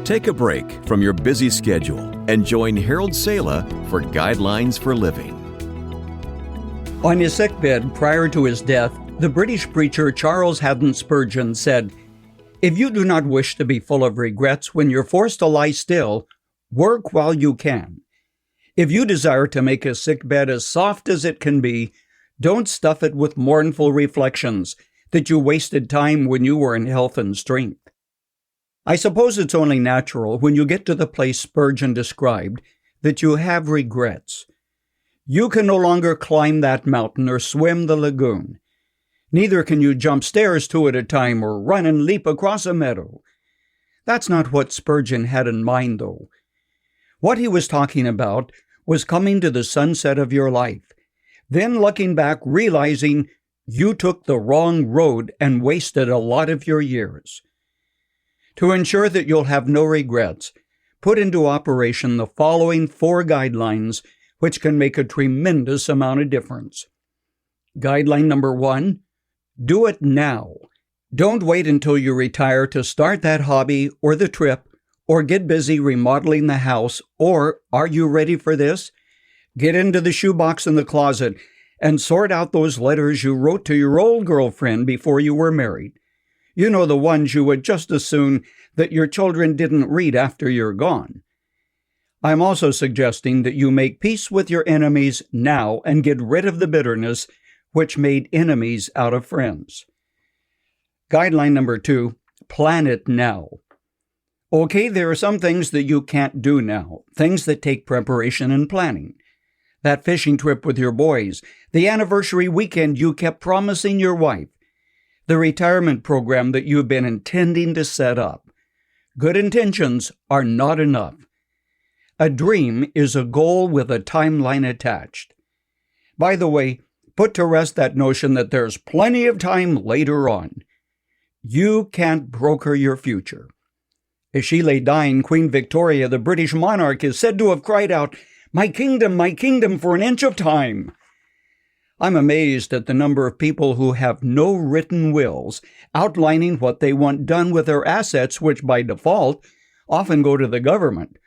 Take a break from your busy schedule and join Harold Sala for Guidelines for Living. On his sickbed prior to his death, the British preacher Charles Haddon Spurgeon said, "If you do not wish to be full of regrets when you're forced to lie still, work while you can. If you desire to make a sickbed as soft as it can be, don't stuff it with mournful reflections that you wasted time when you were in health and strength." I suppose it's only natural when you get to the place Spurgeon described that you have regrets. You can no longer climb that mountain or swim the lagoon. Neither can you jump stairs two at a time or run and leap across a meadow. That's not what Spurgeon had in mind, though. What he was talking about was coming to the sunset of your life, then looking back, realizing you took the wrong road and wasted a lot of your years. To ensure that you'll have no regrets, put into operation the following 4 guidelines which can make a tremendous amount of difference. Guideline number 1, do it now. Don't wait until you retire to start that hobby or the trip or get busy remodeling the house, or, are you ready for this? Get into the shoebox in the closet and sort out those letters you wrote to your old girlfriend before you were married. You know, the ones you would just as soon that your children didn't read after you're gone. I'm also suggesting that you make peace with your enemies now and get rid of the bitterness which made enemies out of friends. Guideline number 2, plan it now. Okay, there are some things that you can't do now, things that take preparation and planning. That fishing trip with your boys, the anniversary weekend you kept promising your wife, the retirement program that you've been intending to set up. Good intentions are not enough. A dream is a goal with a timeline attached. By the way, put to rest that notion that there's plenty of time later on. You can't broker your future. As she lay dying, Queen Victoria, the British monarch, is said to have cried out, my kingdom, for an inch of time." I'm amazed at the number of people who have no written wills outlining what they want done with their assets, which by default often go to the government,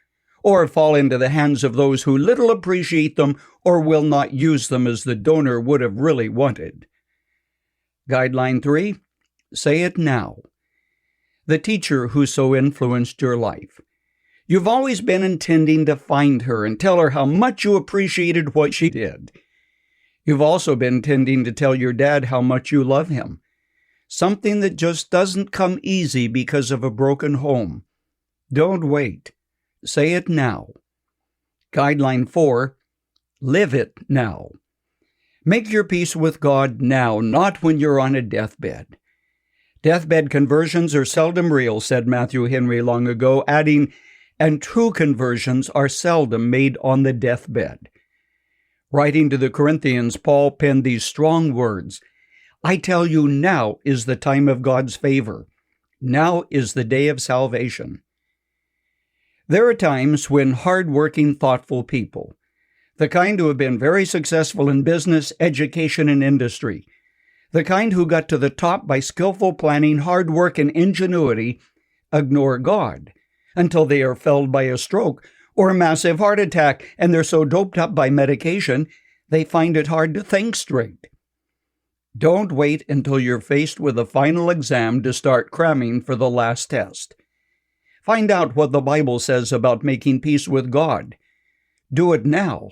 or fall into the hands of those who little appreciate them or will not use them as the donor would have really wanted. Guideline 3, say it now. The teacher who so influenced your life. You've always been intending to find her and tell her how much you appreciated what she did. You've also been intending to tell your dad how much you love him, something that just doesn't come easy because of a broken home. Don't wait. Say it now. Guideline 4, live it now. Make your peace with God now, not when you're on a deathbed. Deathbed conversions are seldom real, said Matthew Henry long ago, adding, and true conversions are seldom made on the deathbed. Writing to the Corinthians, Paul penned these strong words, I tell you, now is the time of God's favor. Now is the day of salvation. There are times when hard-working, thoughtful people, the kind who have been very successful in business, education, and industry, the kind who got to the top by skillful planning, hard work, and ingenuity, ignore God until they are felled by a stroke or a massive heart attack, and they're so doped up by medication, they find it hard to think straight. Don't wait until you're faced with a final exam to start cramming for the last test. Find out what the Bible says about making peace with God. Do it now.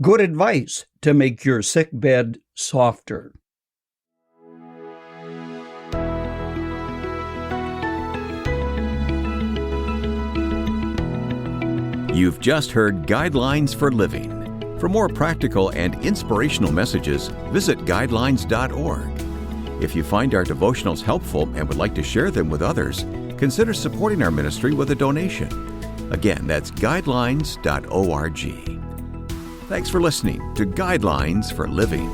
Good advice to make your sick bed softer. You've just heard Guidelines for Living. For more practical and inspirational messages, visit guidelines.org. If you find our devotionals helpful and would like to share them with others, consider supporting our ministry with a donation. Again, that's guidelines.org. Thanks for listening to Guidelines for Living.